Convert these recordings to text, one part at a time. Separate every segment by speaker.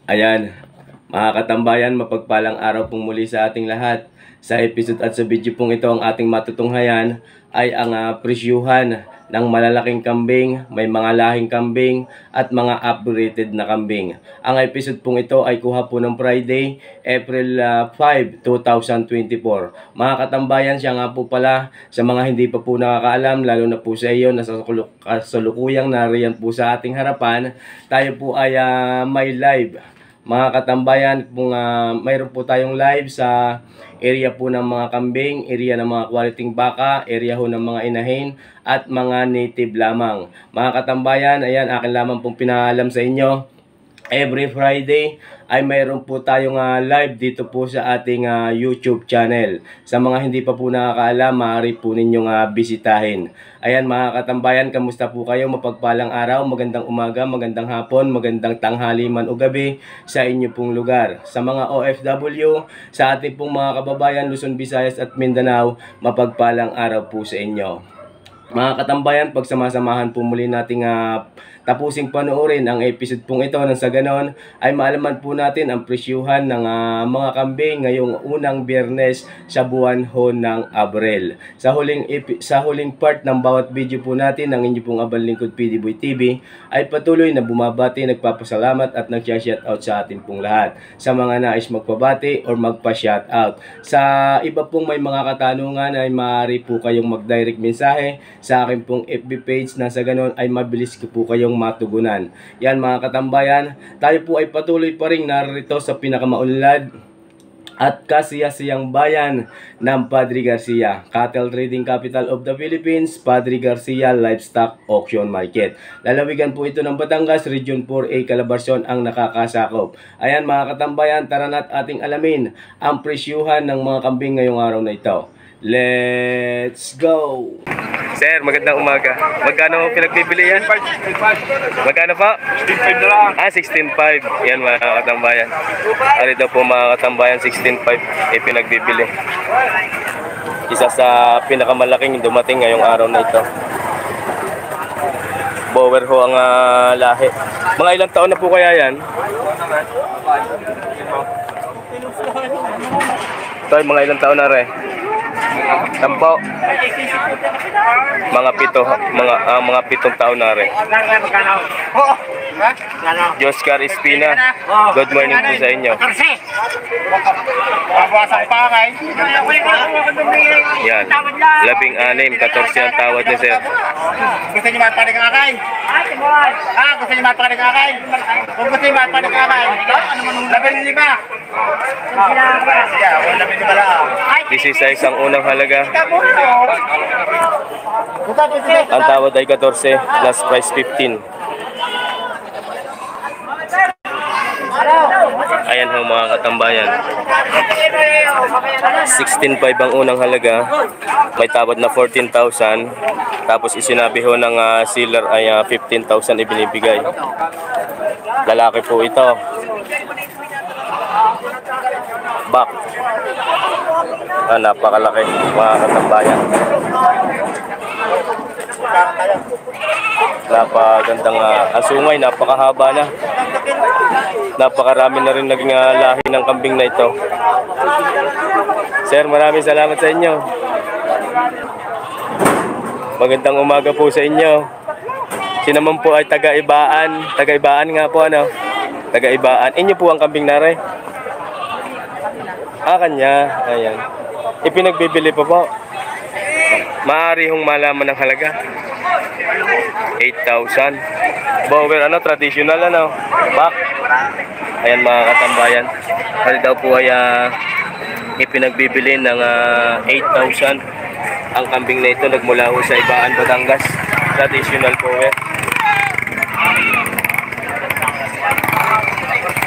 Speaker 1: Ayan, mga katambayan, mapagpalang araw pong muli sa ating lahat. Sa episode at sa video pong ito, ang ating matutunghayan ay ang presyuhan ng malalaking kambing, may mga lahing kambing at mga upgraded na kambing. Ang episode pong ito ay kuha po ng Friday, April 5, 2024. Mga katambayan, siya nga po pala sa mga hindi pa po nakakaalam, lalo na po sa iyo na sa kasalukuyang nariyan po sa ating harapan, tayo po ay may live. Mga katambayan, kung mayroon po tayong live sa area po ng mga kambing, area ng mga quality baka, area ho ng mga inahin, at mga native lamang. Mga katambayan, ayan, akin lamang pong pinaalam sa inyo. Every Friday ay mayroon po tayong live dito po sa ating YouTube channel. Sa mga hindi pa po nakakaalam, maaari po ninyong bisitahin. Ayan mga katambayan, kamusta po kayo? Mapagpalang araw, magandang umaga, magandang hapon, magandang tanghali man o gabi sa inyo pong lugar. Sa mga OFW, sa ating pong mga kababayan Luzon, Visayas at Mindanao, mapagpalang araw po sa inyo. Mga katambayan, pagsamasamahan po muli nating tapusing panoorin ang episode pong ito nang sa ganon ay maalaman po natin ang presyuhan ng mga kambing ngayong unang Biyernes sa buwan ho ng Abril. Sa huling part ng bawat video po natin ng inyo pong abang lingkod PDBoy TV ay patuloy na bumabati, nagpapasalamat at nagsha-shoutout sa ating pong lahat. Sa mga nais magpabati or magpa-shoutout. Sa iba pong may mga katanungan ay maaari po kayong mag-direct mensahe sa akin pong FB page na sa ganon ay mabilis ko po kayong matugunan. Yan mga katambayan, tayo po ay patuloy pa rin narito sa pinakamaunlad at kasiyasiyang bayan ng Padre Garcia, Cattle Trading Capital of the Philippines, Padre Garcia Livestock Auction Market. Lalawigan po ito ng Batangas, Region 4A, Calabarzon ang nakakasakop. Ayan mga katambayan, tara na't ating alamin ang presyuhan ng mga kambing ngayong araw na ito. Let's go! Sir, magandang umaga. Magkano pinagbibili yan? Magkano po? 16.5 na lang. 16.5. Yan mga katambayan. Ano daw po mga katambayan, 16.5 pinagbibili. Isa sa pinakamalaking dumating ngayong araw na ito. Bower ho ang lahi. Mga ilang taon na po kaya yan? Ito ay mga ilang taon na rin. Tampo. Mga 7 taon na rin. Joscar Espina, good morning po sa inyo. Yan, 16, 14 ang tawad ni sir.
Speaker 2: Gusto niyo mapanig ang akay? Gusto niyo mapanig ang akay? Kung gusto niyo mapanig ang akay, 15.
Speaker 1: This is sa isang unang halaga. Ang tawad ay 14, last price 15. Ayan ho mga katambayan. 16.5 ang unang halaga. May tawad na 14,000. Tapos isinabi ho ng sealer ay 15,000 ibinibigay. Lalaki po ito. Back. Napakalaki mga katambayan. Napagandang asungay, napakahaba na. Napakarami na rin naging lahi ng kambing na ito. Sir, maraming salamat sa inyo. Magandang umaga po sa inyo. Sinaman po ay taga-Ibaan. Taga-Ibaan nga po ano. Taga-Ibaan. Inyo po ang kambing nare. Kanya. Ayan. Ipinagbibili pa po. Maaari hong malaman ng halaga. 8,000. Bower ano, traditional ano. Back. Ayan mga katambayan. Hali daw po ay ipinagbibili ng 8,000. Ang kambing na ito nagmula ho sa Ibaan, Batangas. Traditional bower.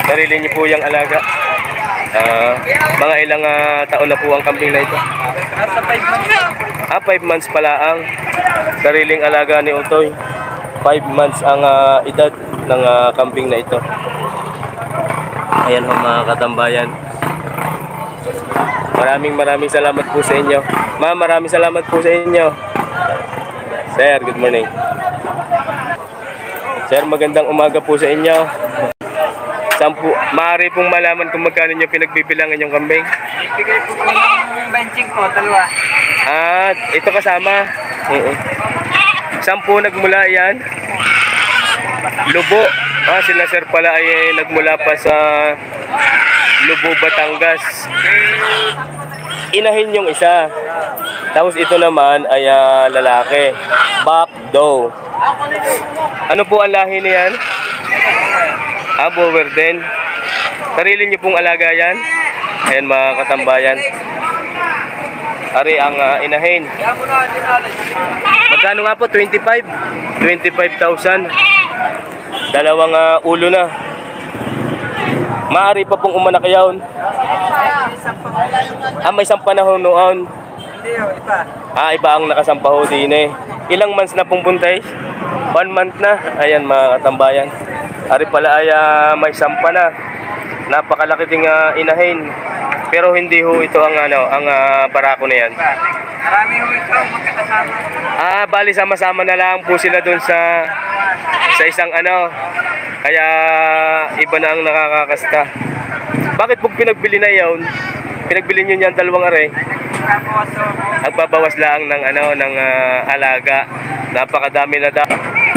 Speaker 1: Sarili niyo po yung alaga. Mga ilang taon na po ang kambing na ito? 5 months pala ang sariling alaga ni Utoy. 5 months ang edad ng kambing na ito. Ayan ho mga katambayan. Maraming salamat po sa inyo. Ma'am, maraming salamat po sa inyo. Sir, good morning. Sir, magandang umaga po sa inyo. Maaari pong malaman kung magkano nyo pinagbibilangan yung kambing?
Speaker 2: Ibigay po po ng benching ko, dalawa.
Speaker 1: Ito kasama. Sampu nagmula yan. Lubo. Sila sir pala ay nagmula pa sa Lubo, Batangas. Inahin yung isa. Tapos ito naman ay lalaki. Bakdo. Ano po ang lahi niyan? Bower din. Sarili niyo pong alaga yan. Ayan mga katambayan. Ari ang inahin. Magkano nga po? 25? 25,000. Dalawang ulo na. Maaari pa pong umanak yawn. May isang panahon noon. Iba ang nakasampaho din eh. Ilang months na pong buntay? 1 month na. Ayan mga katambayan. Ari pala ay may sampa na. Napakalaki ding inahin. Pero hindi ho ito ang barako na yan.
Speaker 2: Marami ho ito, magkakasama.
Speaker 1: Bali sama-sama na lang po sila doon sa isang kaya iba na ang nakakakasta. Bakit po pinagbili na yun? Pinagbili nyo yan dalawang are? Nagbabawas lang ng ng alaga. Napakadami na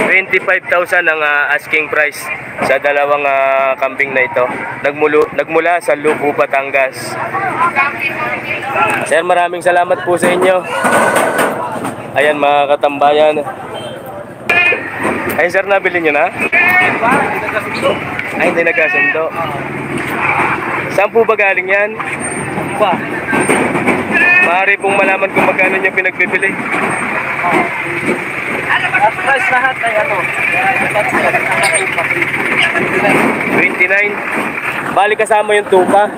Speaker 1: 25,000 ang asking price sa dalawang kambing na ito. Nagmula sa Lubo, Batangas. Sir, maraming salamat po sa inyo. Ayan mga katambayan. Ay sir, nabili nyo na? Ay, hindi nagkasundo. Saan po ba galing yan? Maaari pong malaman kung magkano nyo pinagbibili.
Speaker 2: Price lahat ay
Speaker 1: 29. Bali kasama yung tupa.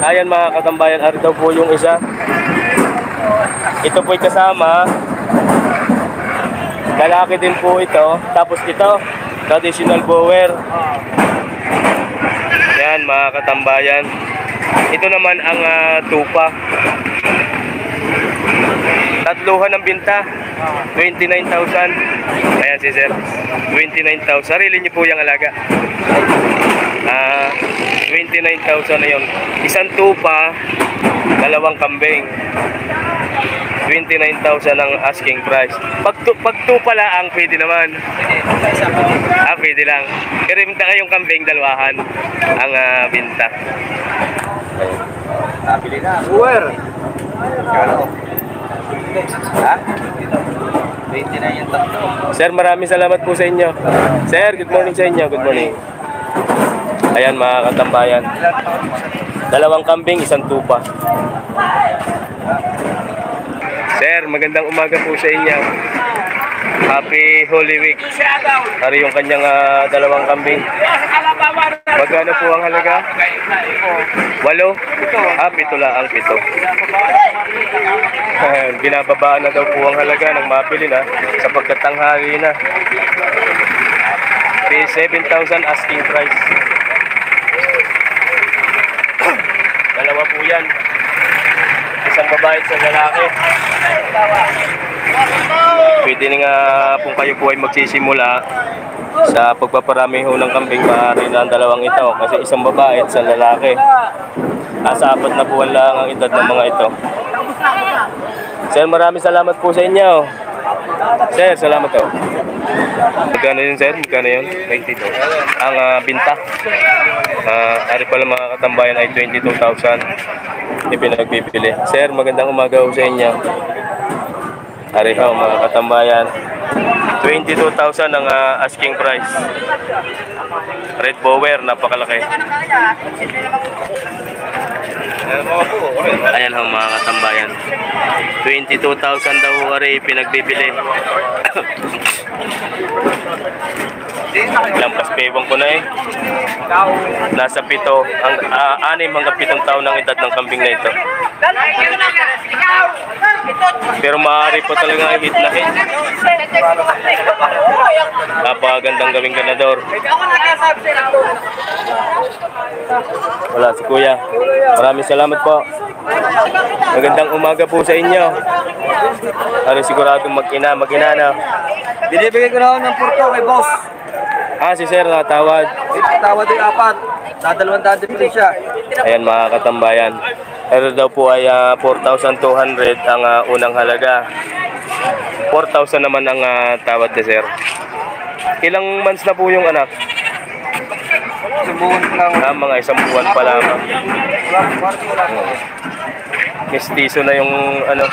Speaker 1: Ayan mga katambayan, ari daw po yung isa. Ito po'y kasama. Lalaki din po ito. Tapos ito, traditional bower. Yan mga katambayan. Ito naman ang tupa. Tatluhan ng binta. 29,000. Ayan si sir. 29,000. Sarili niyo po yung alaga. 29,000 na yun. Isang tupa, dalawang kambing. 29,000 ang asking price. Pag tupa lang, pwede naman. Pwede lang. Pero yung kambing, dalawahan ang binta.
Speaker 2: Nabili na. Buwer.
Speaker 1: Sir, maraming salamat po sa inyo. Sir, good morning sa inyo. Good morning. Ayan mga katambayan. Dalawang kambing, isang tupa. Sir, magandang umaga po sa inyo. Happy Holy Week. Hari yung kanyang dalawang kambing. Magkano po ang halaga? 8? 7 lang ang 7. Binababaan na daw po ang halaga ng mabili na sa pagkatanghali na. 7,000 asking price. Dalawa po yan. Isang babae at isang lalaki. Pwede nga kung kayo po ay magsisimula sa pagpaparami ho ng kambing, maaari na ang dalawang ito kasi isang babae at isang lalaki. Nasa 4 na buwan lang ang edad ng mga ito. Sir, maraming salamat po sa inyo. Sir, salamat po. Magkano yun sir? Magkano yun? 22. Ang binta. Ari pala mga katambayan ay 22,000 ipinagbibili. Sir, magandang umaga po sa inyo. Ari ho mga katambayan. 22,000 ang asking price. Red Bower, napakalaki. Ayan ho mga katambayan. 22,000 daw ari pinagbibili. Lampas pewang ko na eh. Nasa 7 6 hanggang 7 taon ang edad ng kambing na ito. Pero maaari po talaga hit na hit. Napakagandang gawing ganador. Wala si kuya. Maraming salamat po. Magandang umaga po sa inyo. Ano siguradong mag-ina na.
Speaker 2: Binibigay ko na ng purto kay boss.
Speaker 1: Si Sir natawad.
Speaker 3: Tawad din 4. Dadalawang daan din siya.
Speaker 1: Ayan mga katambayan. Ito daw po ay 4,200 ang unang halaga. 4,000 naman ang tawad ni Sir. Ilang months na po yung anak?
Speaker 3: Subukan lang.
Speaker 1: Mga 1 buwan pa lamang. Mestizo na yung anak.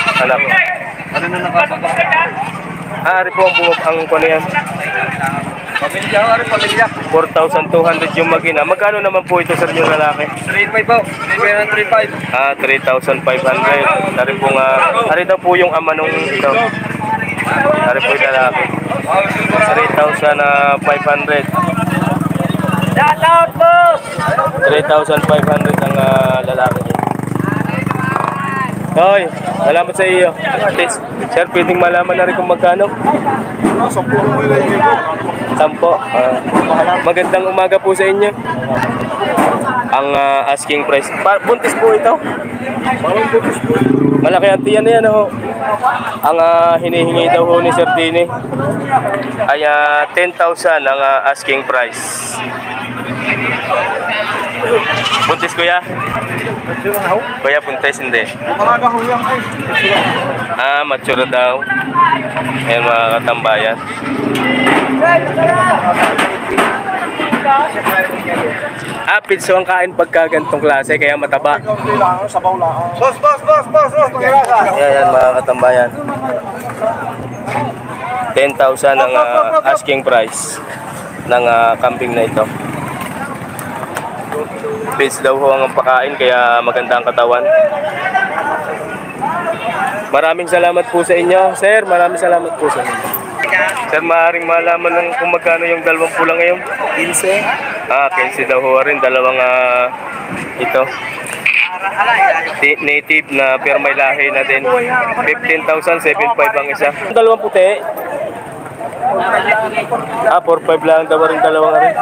Speaker 3: Ano na nakapagod?
Speaker 1: Ari po ang kuno yan.
Speaker 3: Pamilya, ano pamilya?
Speaker 1: 4,200 yung magina. Magkano naman po ito sir yung lalaki?
Speaker 3: 3.5 po. 3.5.
Speaker 1: 3,500. Ari po ari daw po yung ama nung ito. Ari po yung lalaki. 3,500. 3,500 ang lalaki. Hoy, salamat sa iyo. Sir, pwedeng malaman na rin kung magkano? 10. Magandang umaga po sa inyo. Ang asking price. Buntis po ito? Malaki ang tiyan na yan. Ang hinihingi daw ho ni Sir Dini ay 10,000 ang asking price. Buntis kuya? Kuya, buntis hindi. Mature daw. Ayan mga katambayan. Pitso ang kain pagka ganitong klase, kaya mataba.
Speaker 3: Boss!
Speaker 1: Ayan mga katambayan. 10,000 ang asking price ng kambing na ito. Pitso daw ho ang pakain, kaya maganda ang katawan. Maraming salamat po sa inyo, sir. Maraming salamat po sa inyo. Sir, maaaring malaman ng kung magkano yung dalawang pula ngayon?
Speaker 3: 15.
Speaker 1: 15 daw ho rin. Dalawang ito. Native na pero may lahi na din. 15,750 ang isa. Dalawang puti. 4,500 lang daw rin dalawang ari.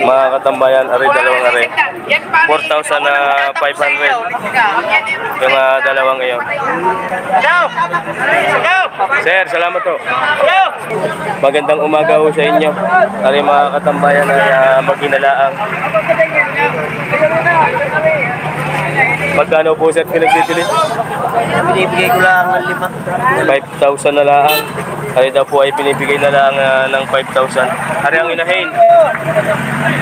Speaker 1: Mga katambayan, ari dalawang ari. 4,500 yung dalawang ngayon. Sir, salamat po. Magandang umaga ho sa inyo. Ari mga katambayan ay maginalaang. Magkano po sir pinagbibili?
Speaker 3: Binibigay ko lang ng
Speaker 1: 5,000 na lang. Ari daw po ay pinibigay na lang ng 5,000. Ari ang inahin.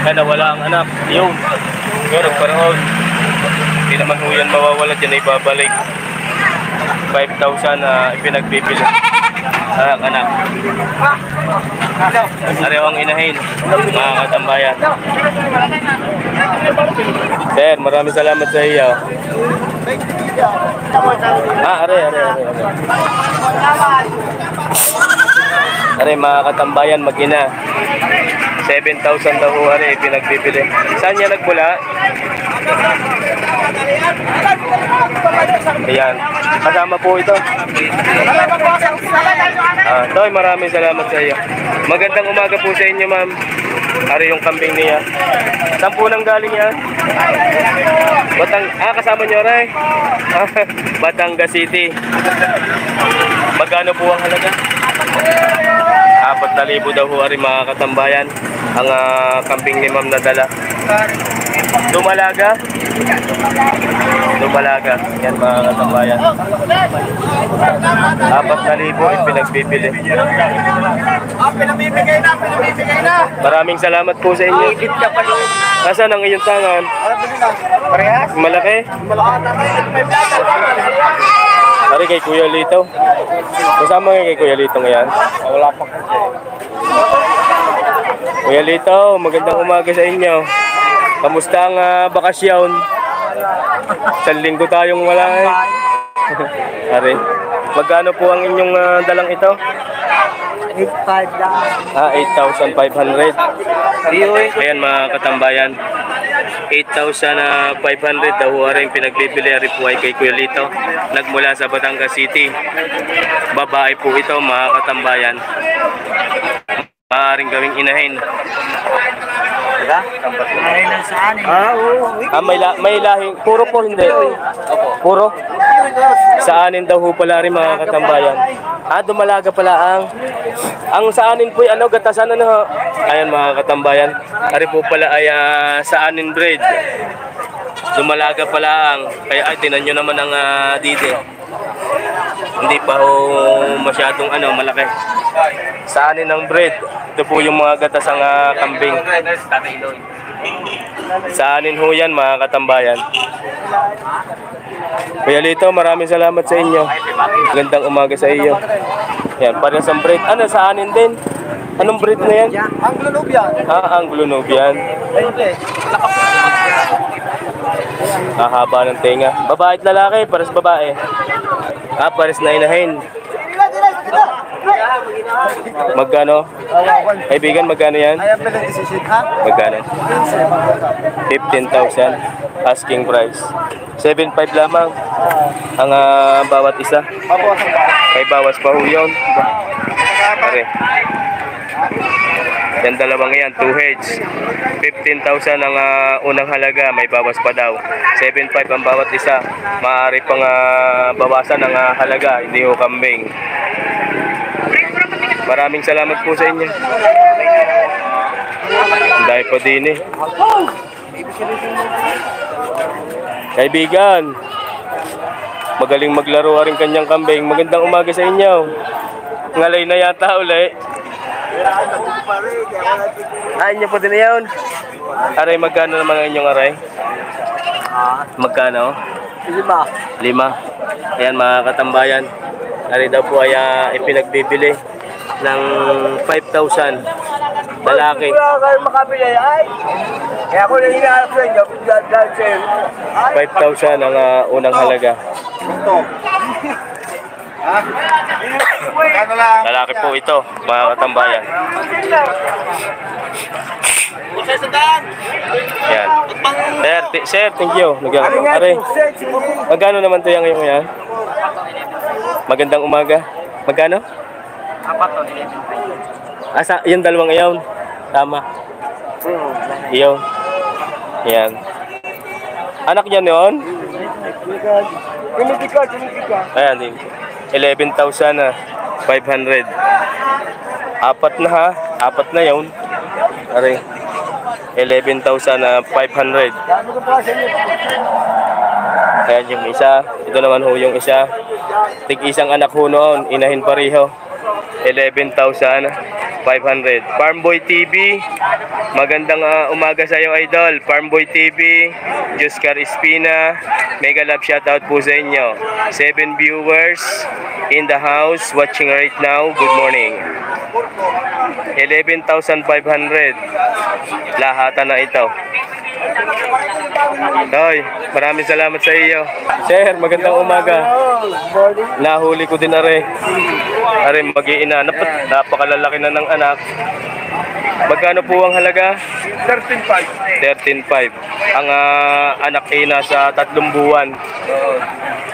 Speaker 1: Kaya wala ang anak. Yun. Yun, nagparaon. Hindi naman ho yan mawawala. Diyan ay babalik. 5,000 na ipinagbibili. Ang anak. Ari ang inahin. Mga katambayan. Sir, maraming salamat sa iyo. Are. Are mga katambayan, mag-ina. 7,000 daw ho, are, pinagbibili. Saan niya nagmula? Ayan. Kasama po ito. Toy, maraming salamat sa iyo. Magandang umaga po sa inyo, ma'am. Are yung kambing niya. Saan po nang galing yan? Kasama niyo, Ray? Batangas City. Magkano po ang halaga? 4,000 daw ho, are mga katambayan. Ang kambing ni ma'am na dala. Dumalaga? Dumalaga. Yan mga katambayan. 4,000 yung pinagbibili.
Speaker 2: Pinamimigay na!
Speaker 1: Maraming salamat po sa inyo. Nasaan ang iyong tangan?
Speaker 2: Parehas?
Speaker 1: Malaki? Ari kay Kuya Lito. Kasama nga kay Kuya Lito ngayon.
Speaker 3: Wala pa kasi.
Speaker 1: Kuya Lito, magandang umaga sa inyo. Kamusta ang bakasyon? Isang linggo tayong wala eh. Ari, magkano po ang inyong dalang ito?
Speaker 3: 8,500 lang.
Speaker 1: 8,500. Ayan mga katambayan. 8,500 daw rin pinagbibili ari po ay kay Kuya Lito. Nagmula sa Batangas City. Babae po ito mga katambayan. Maaaring gawing inahin.
Speaker 3: Diba? Ay, lang saan eh. Oo.
Speaker 1: May lahing, puro po hindi. Puro? Sa anin daw ho pala rin mga katambayan. Dumalaga pala ang sa anin po ano, gatasan ano ho. Ayan mga katambayan. Ari po pala ay sa anin bread. Dumalaga pala kaya ay tinan nyo naman ang didi. Hindi pa ho masyadong malaki. Sa anin ng bread. Ito po yung mga gatasang kambing. Sa anin ho yan mga katambayan. Kuya Lito, maraming salamat sa inyo. Gandang umaga sa iyo. Yan, para sa bread. Ano, sa anin din? Anong breed na yan?
Speaker 3: Anglo-Nubian.
Speaker 1: Anglo-Nubian. Haba ng tenga. Babae at lalaki, pares babae. Pares na inahin. Magkano? Kaibigan, magkano yan? Magkano? 15,000 asking price. 7,500 lamang ang bawat isa. May bawas pa ho yun. Pare. Yan dalawang yan, 2 heads. 15,000 ang unang halaga, may bawas pa daw. 7,500 ang bawat isa. Maaari pang bawasan ang halaga, hindi ho kambing. Maraming salamat po sa inyo. Dahil po din eh. Kaibigan, magaling maglaro rin kanyang kambing. Magandang umaga sa inyo. Ngalay na yata uli. Inyo po din yun. Aray, magkano naman ang inyong aray? Magkano? 5. Ayan mga katambayan. Aray daw po ay ipinagbibili ng 5,000 lalaki.
Speaker 3: Wala kayo makabili ay. Kaya ako nang hinahanap sa inyo.
Speaker 1: 5,000 ang unang halaga. Lalaki po ito, mga katambayan. Yan. Sir, thank you. Are, magkano naman ito yung ngayon yan? Magandang umaga. Magkano? 4. Yung dalawang iyon. Tama. Iyon. Yan. Anak niya noon? Ayan din. 11,500. Apat na ha. Apat na yun. Are. 11,500. Ayan yung isa. Ito naman ho yung isa. Tig-isang anak ho noon. Inahin pareho. 11,500. Farmboy TV, magandang umaga sa iyo idol. Farmboy TV, Juscar Espina, mega love shoutout po sa inyo. 7 viewers in the house watching right now. Good morning. 11,500 lahatan na ito. Toy, maraming salamat sa iyo. Sir, magandang umaga. Nahuli ko din are mag-iina. Napakalalaki na ng anak. Magkano po ang halaga? 13,500. Ang anak ay nasa 3 buwan.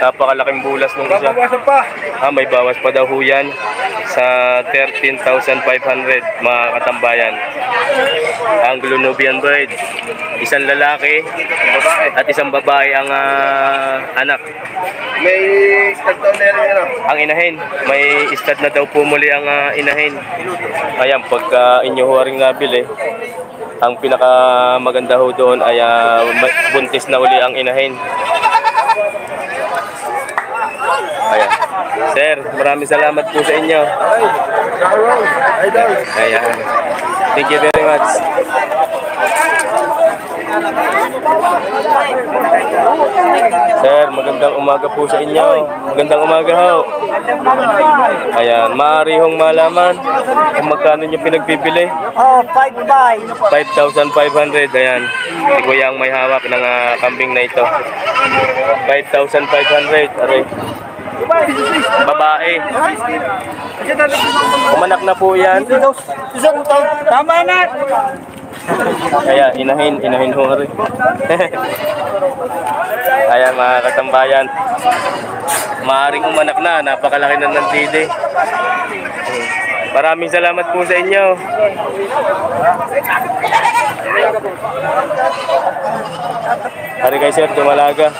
Speaker 1: Napakalaking bulas nung isa. May bawas pa daw ho yan sa 13,500 mga katambayan. Anglo-Nubian bird. Isang lalaki at isang babae ang anak.
Speaker 3: May stud na rin.
Speaker 1: Ang inahin, may stud na daw po muli ang inahin. Ayan, pagka inyo ho rin nabili, ang pinakamaganda ho doon ay buntis na uli ang inahin. Ayan. Sir, maraming salamat po sa inyo. Ayan. Thank you very much. Sir, magandang umaga po sa inyo. Magandang umaga ho. Ayan, maaari hong malaman kung magkano nyo pinagbibili. 5,500. Ayan, si Kuya ang may hawak ng kambing na ito. 5,500. Aray. Babae. Umanak na po yan.
Speaker 3: Tama na!
Speaker 1: Kaya inahin ho rin. Ayan mga katambayan, maaring umanak na, napakalaki na ng tide. Maraming salamat po sa inyo. Hari kay Sir Dumalaga.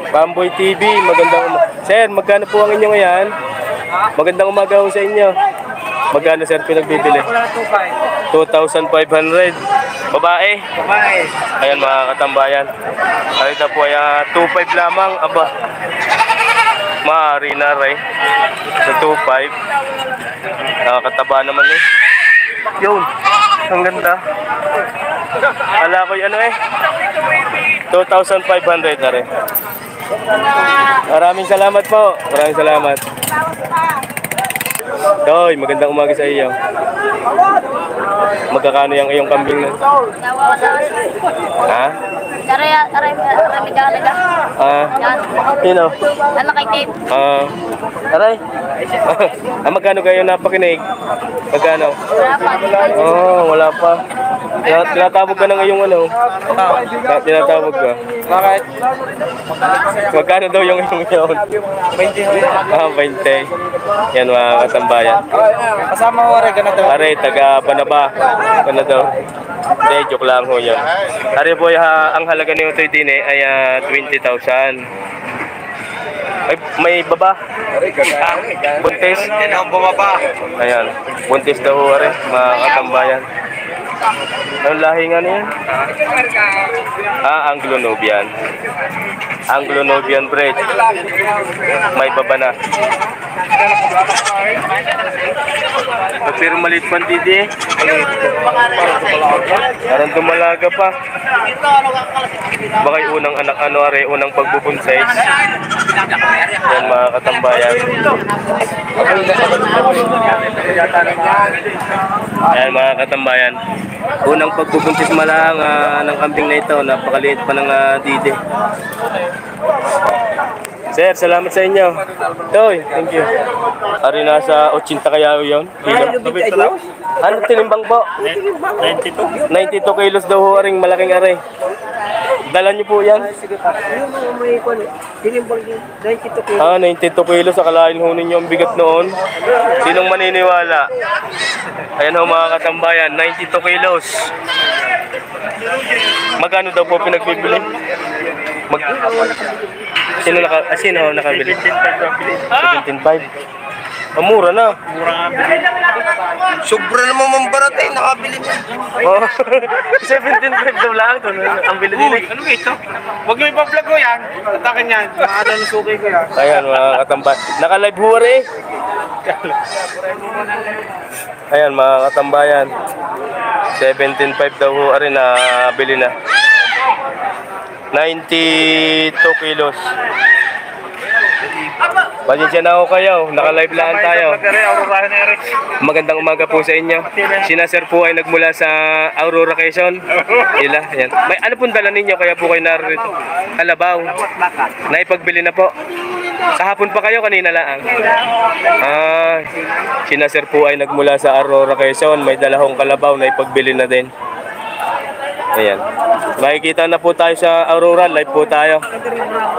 Speaker 1: Bamboy TV, Sir, magkano po ang inyo ngayon? Magandang umaga ho sa inyo. Magkano Sir pinagbibili? 2,500. Babae?
Speaker 2: Babae.
Speaker 1: Ayan mga katambayan. Halita po ay 2,500 lamang. Aba, maaari na rin. Sa 2,500. Nakakataba naman eh. Yun, ang ganda. Ala ko ano eh. 2,500 na rin. Maraming salamat po. Maraming salamat. Toy, magandang umaga sa iyo. Magkakano yung iyong kambing na? Ha?
Speaker 4: Aray, megalaga.
Speaker 1: Sino?
Speaker 4: Ano kay Dave?
Speaker 1: Aray. Magkano kayo napakinig? Magkano? Wala pa. Tinatawag ka na ngayong ano? Tinatawag ka.
Speaker 2: Bakit?
Speaker 1: Magkano daw yung iyong yun? 20. Yan mga katambayan.
Speaker 2: Kasama ko rin ganito.
Speaker 1: Aray, taga Banaba. Ano daw? Hindi, joke lang ho yan. Aray boy, ang halaga ni Utoy din ay 20,000. May baba? Buntis?
Speaker 2: Yan ang bumaba.
Speaker 1: Ayan, buntis daw ho aray, mga katambayan. Anong lahi nga niyan? Anglo-Nubian. Anglo-Nubian breed. May baba na. Pero maliit pa didi eh. Parang dumalaga pa. Baka unang anak ano are, unang pagbubunsay. Yan mga katambayan. Ayan mga katambayan. Unang pagbubuntis malang ng kambing na ito. Napakaliit pa ng didi. Sir, salamat sa inyo. Toy, thank you. Ari nasa 80 kaya yun? Kilo? Ano tinimbang po? 92. 92 kilos daw ho, aring malaking aray. Dala niyo po yan? 92 kilos. Akalain ho ninyo ang bigat noon. Sinong maniniwala? Ayan ho mga katambayan, 92 kilos. Magkano daw po pinagbibili? Sino nakabili? 17,500. Mura na.
Speaker 3: Sobra naman mambarat eh, nakabili na.
Speaker 1: Oh, 17,500 daw lang ito. Ang bili nila.
Speaker 2: Ano ito? Huwag nyo ipa-vlog ko yan. Atakin yan. Maada ng suki ko yan.
Speaker 1: Ayan mga katambay. Naka-live huwar eh. Ayan mga katambayan. 17,500 daw huwar rin na bili na. 92 kilos. Pasensya na ako kayo, naka-live lang tayo. Magandang umaga po sa inyo. Sina Sir po ay nagmula sa Aurora, Quezon. Ila, yan. May ano pong dala ninyo kaya po kayo narito? Kalabaw. Naipagbili na po. Kahapon pa kayo, kanina lang. Sina Sir po ay nagmula sa Aurora, Quezon. May dalahong kalabaw, naipagbili na din. Ayan. Makikita na po tayo sa Aurora. Live po tayo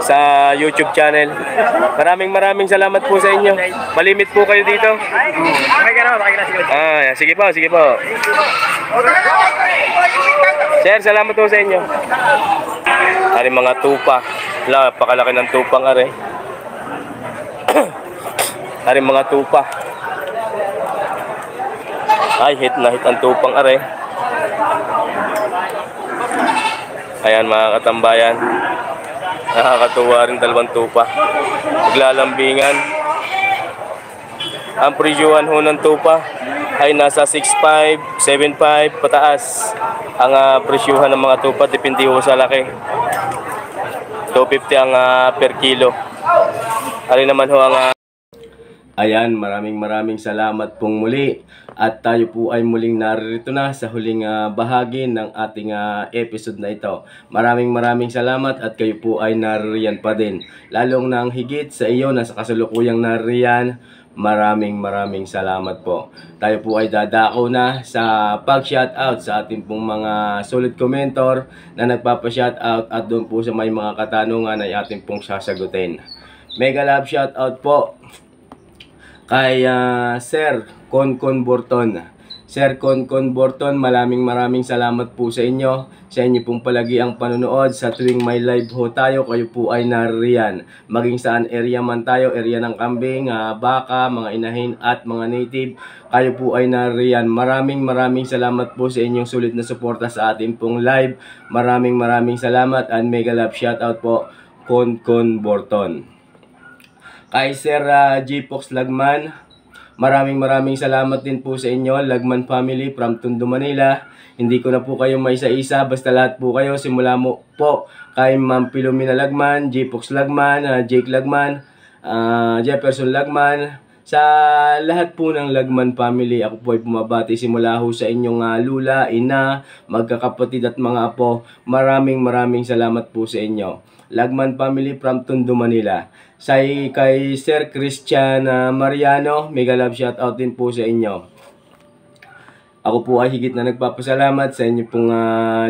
Speaker 1: sa YouTube channel. Maraming salamat po sa inyo. Malimit po kayo dito. Sige po, sige po. Sir, salamat po sa inyo. Ari mga tupa. Napakalaki ng tupang ari. Ari mga tupa. Ay, hit na hit ang tupang ari. Ayan mga katambayan. Nakakatuwa rin dalawang tupa. Naglalambingan. Ang presyuhan ho ng tupa ay nasa 6,500, 7,500 pataas. Ang presyuhan ng mga tupa depende ho sa laki. 250 ang per kilo. Ari naman ho ang Ayan, maraming salamat pong muli. At tayo po ay muling naririto na sa huling bahagi ng ating episode na ito. Maraming salamat at kayo po ay naririyan pa din. Lalong nang higit sa iyo na sa kasalukuyang naririyan, maraming salamat po. Tayo po ay dadako na sa pag-shoutout sa ating pong mga solid commentor na nagpapa-shoutout at doon po sa may mga katanungan ay ating pong sasagutin. Mega love shoutout po Kay Sir Konkon Borton. Sir Konkon Borton, maraming salamat po sa inyo. Sa inyo pong palagi ang panonood. Sa tuwing may live ho tayo, kayo po ay nariyan. Maging saan area man tayo, area ng kambing, baka, mga inahin at mga native, kayo po ay nariyan. Maraming salamat po sa inyong sulit na suporta sa ating pong live. Maraming salamat and mega love shoutout po Konkon Borton. Kay Sir G-Pox Lagman, maraming salamat din po sa inyo, Lagman family from Tondo, Manila. Hindi ko na po kayo may isa-isa, basta lahat po kayo, simula mo po kay Ma'am Pilomena Lagman, G-Pox Lagman, Jake Lagman, Jefferson Lagman, sa lahat po ng Lagman family, ako po ay bumabati simula ho sa inyong lula, ina, magkakapatid at mga apo. Maraming salamat po sa inyo. Lagman family from Tondo, Manila. Kay Sir Christian Mariano, mega love shoutout din po sa inyo. Ako po ay higit na nagpapasalamat sa inyo pong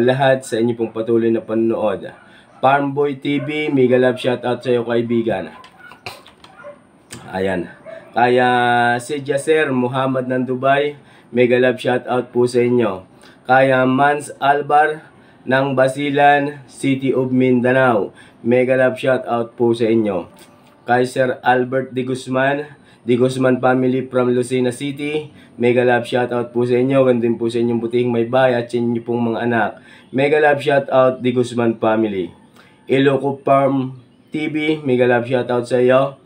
Speaker 1: lahat, sa inyo pong patuloy na panonood. Farmboy TV, mega love shoutout sa iyo kaibigan. Ayan. Kaya si Jaser Muhammad ng Dubai, mega love shoutout po sa inyo. Kaya Mans Albar ng Basilan, City of Mindanao, mega love shoutout po sa inyo. Kay Sir Albert De Guzman family from Lucena City, mega love shoutout po sa inyo. Gandun po sa inyong butihing may bahay at sa inyo pong mga anak. Mega love shoutout De Guzman family. Iloco Farm TV, mega love shoutout sa iyo.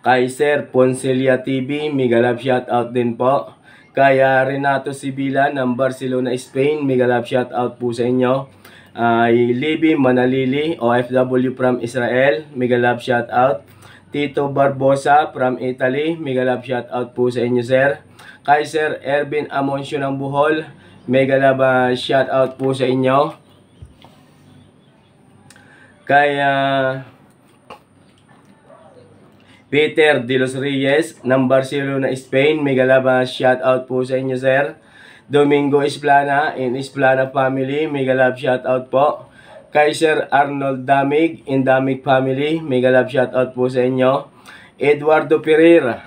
Speaker 1: Kay Sir Poncelia TV, mega love shoutout din po. Kay Renato Sibila ng Barcelona, Spain, mega love shoutout po sa inyo. Libby Manalili, OFW from Israel, mega love shoutout. Tito Barbosa from Italy, mega love shoutout po sa inyo sir. Kay Sir Ervin Amoncio ng Bohol, mega love shoutout po sa inyo. Kay Peter De Los Reyes ng Barcelona, Spain, mega love shoutout po sa inyo sir. Domingo Esplana in Esplana family, mega love shoutout po. Kay Sir Arnold Damig in Damig family, mega love shoutout po sa inyo. Eduardo Pereira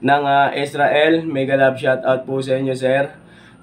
Speaker 1: ng Israel, mega love shoutout po sa inyo sir.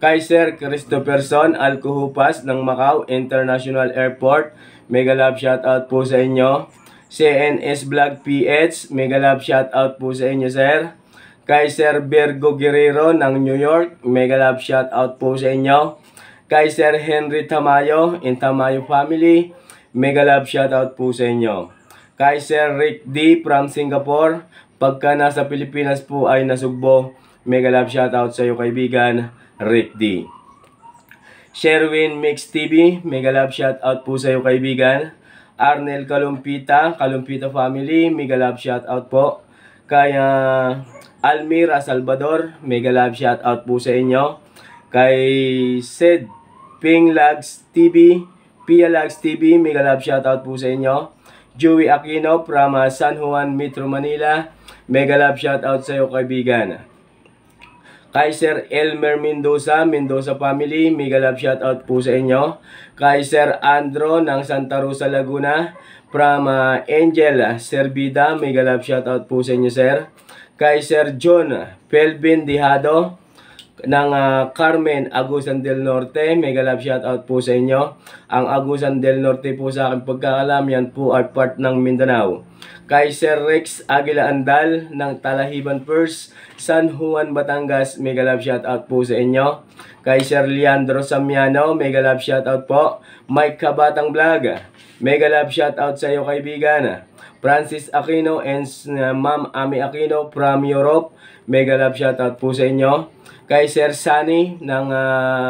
Speaker 1: Kay Sir Christopherson Alcohupas ng Macau International Airport, mega love shoutout po sa inyo. CNS Vlog PH, mega love shoutout po sa inyo sir. Kay Sir Virgo Guerrero ng New York, mega love shoutout po sa inyo. Kay Sir Henry Tamayo in Tamayo family, mega love shoutout po sa inyo. Kay Sir Rick D from Singapore, pagka nasa Pilipinas po ay nasugbo, mega love shoutout sa iyo kaibigan, Rick D. Sherwin Mix TV, mega love shoutout po sa iyo kaibigan. Arnel Kalumpita family, mega love shoutout po. Kay Almira Salvador, mega love shoutout po sa inyo. Kay Sid Ping Lags TV, Pia Lags TV, mega love shoutout po sa inyo. Joey Aquino from San Juan, Metro Manila, mega love shoutout sa iyo kaibigan. Kay Sir Elmer Mendoza family, mega love shoutout po sa inyo. Kay Sir Andro ng Santa Rosa, Laguna, from Angel Servida, mega love shoutout po sa inyo sir. Kay Sir John Pelvin Dihado ng Carmen, Agusan del Norte, mega love shoutout po sa inyo. Ang Agusan del Norte po sa aking pagkakalam, yan po ay part ng Mindanao. Kay Sir Rex Aguila Andal ng Talahiban First, San Juan, Batangas, mega love shoutout po sa inyo. Kay Sir Leandro Samiano, mega love shoutout po. Mike Kabatang Vlog, mega love shoutout sa iyo kaibigan. Francis Aquino and Ma'am Ami Aquino from Europe, mega love shoutout po sa inyo. Kay Sir Sunny ng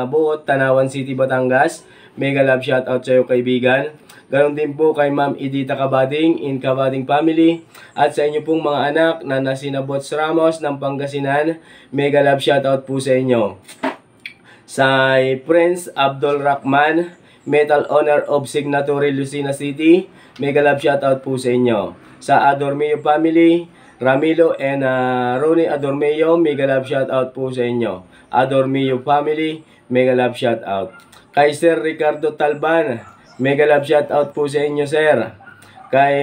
Speaker 1: Buot, Tanawan City, Batangas, mega love shoutout sa iyo kaibigan. Ganon din po kay Ma'am Edita Kabading in Kabading family at sa inyo pong mga anak na nasina Bots Ramos ng Pangasinan, mega love shoutout po sa inyo. Sa Prince Abdul Rahman, Metal Honor of Signatory, Lucena City, mega love shoutout po sa inyo. Sa Adormeo family, Ramilo and Ronnie Adormeo, mega love shoutout po sa inyo. Adormeo family, mega love shoutout. Kay Sir Ricardo Talban, mega love shoutout po sa inyo sir. Kay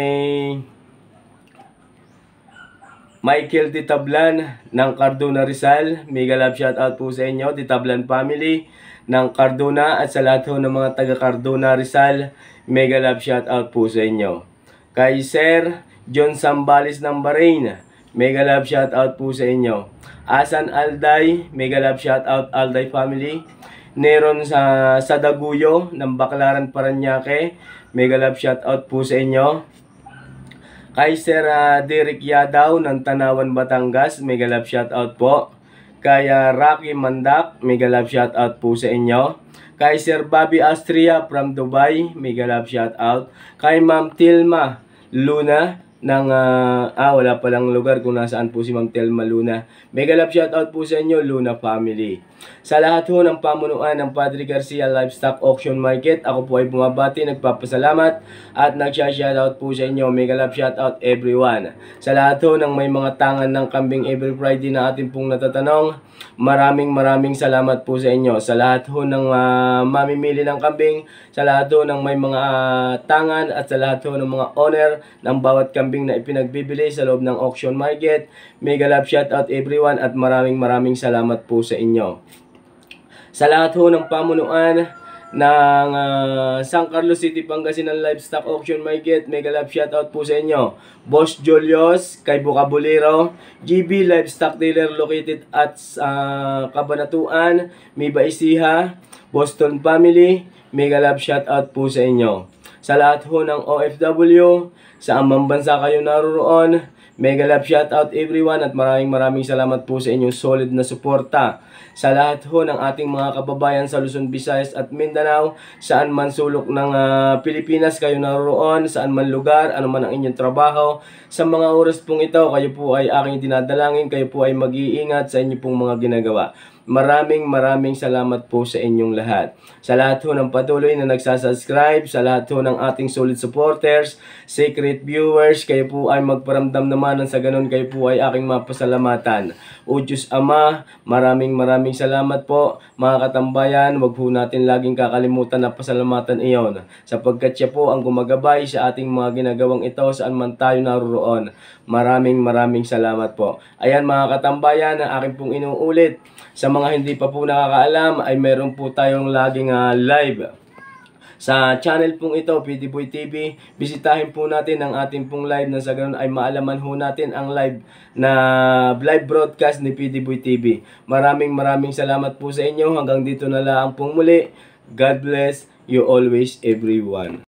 Speaker 1: Michael Ditablan ng Cardona Rizal, mega love shoutout po sa inyo, Ditablan family ng Cardona, at sa lahat ho ng mga taga Cardona Rizal, mega love shoutout po sa inyo. Kay Sir John Sambales ng Bahrain, mega love shoutout po sa inyo. Asan Alday, mega love shoutout Alday family. Neron sa Daguyo ng Baclaran Paranaque, mega love shoutout po sa inyo. Kay Sir Derek Yadaw ng Tanawan Batangas, mega love shoutout po. Kay Rocky Mandak, mega love shoutout po sa inyo. Kay Sir Bobby Astria from Dubai, mega love shoutout. Kay Ma'am Tilma Luna ng wala palang lugar kung nasaan po si Ma'am Telma Luna. Mega love shoutout po sa inyo, Luna family. Sa lahat ho ng pamunuan ng Padre Garcia Livestock Auction Market, ako po ay bumabati, nagpapasalamat at nagsha-shoutout po sa inyo. Mega love shoutout everyone. Sa lahat ho ng may mga tangan ng kambing every Friday na atin pong natatanong, maraming salamat po sa inyo. Sa lahat ho ng mamimili ng kambing, sa lahat ho ng may mga tangan, at sa lahat ho ng mga owner ng bawat kambing na ipinagbibili sa loob ng auction market, mega love shoutout everyone at maraming salamat po sa inyo. Sa lahat ho ng pamunuan ng San Carlos City, Pangasinan Livestock Auction Market, mega love shoutout po sa inyo. Boss Julius, kay Bucabulero, GB Livestock Dealer located at Cabanatuan, Miba Ecija, Boston Family, mega love shoutout po sa inyo. Sa lahat ho ng OFW, sa amang bansa kayo naroon, mega love shoutout everyone at maraming salamat po sa inyong solid na suporta. Sa lahat ho ng ating mga kababayan sa Luzon, Visayas at Mindanao, saan man sulok ng Pilipinas kayo naroon, saan man lugar, ano man ang inyong trabaho, sa mga oras pong ito, kayo po ay aking dinadalangin, kayo po ay mag-iingat sa inyong pong mga ginagawa. Maraming salamat po sa inyong lahat. Sa lahat ho ng patuloy na nagsasubscribe, sa lahat ho ng ating solid supporters, secret viewers, kayo po ay magparamdam naman sa ganun, kayo po ay aking mapasalamatan. O Diyos Ama, maraming salamat po. Mga katambayan, wag po natin laging kakalimutan na pasalamatan iyon, sapagkat siya po ang gumagabay sa ating mga ginagawang ito saan man tayo naroon. Maraming salamat po. Ayan mga katambayan, ang aking pong inuulit. Sa mga hindi pa po nakakaalam, ay meron po tayong laging live sa channel pong ito, PD Boy TV. Bisitahin po natin ang ating pong live na sa ganun ay maalaman ho natin ang live broadcast ni PD Boy TV. Maraming salamat po sa inyo. Hanggang dito na lang pong muli. God bless you always everyone.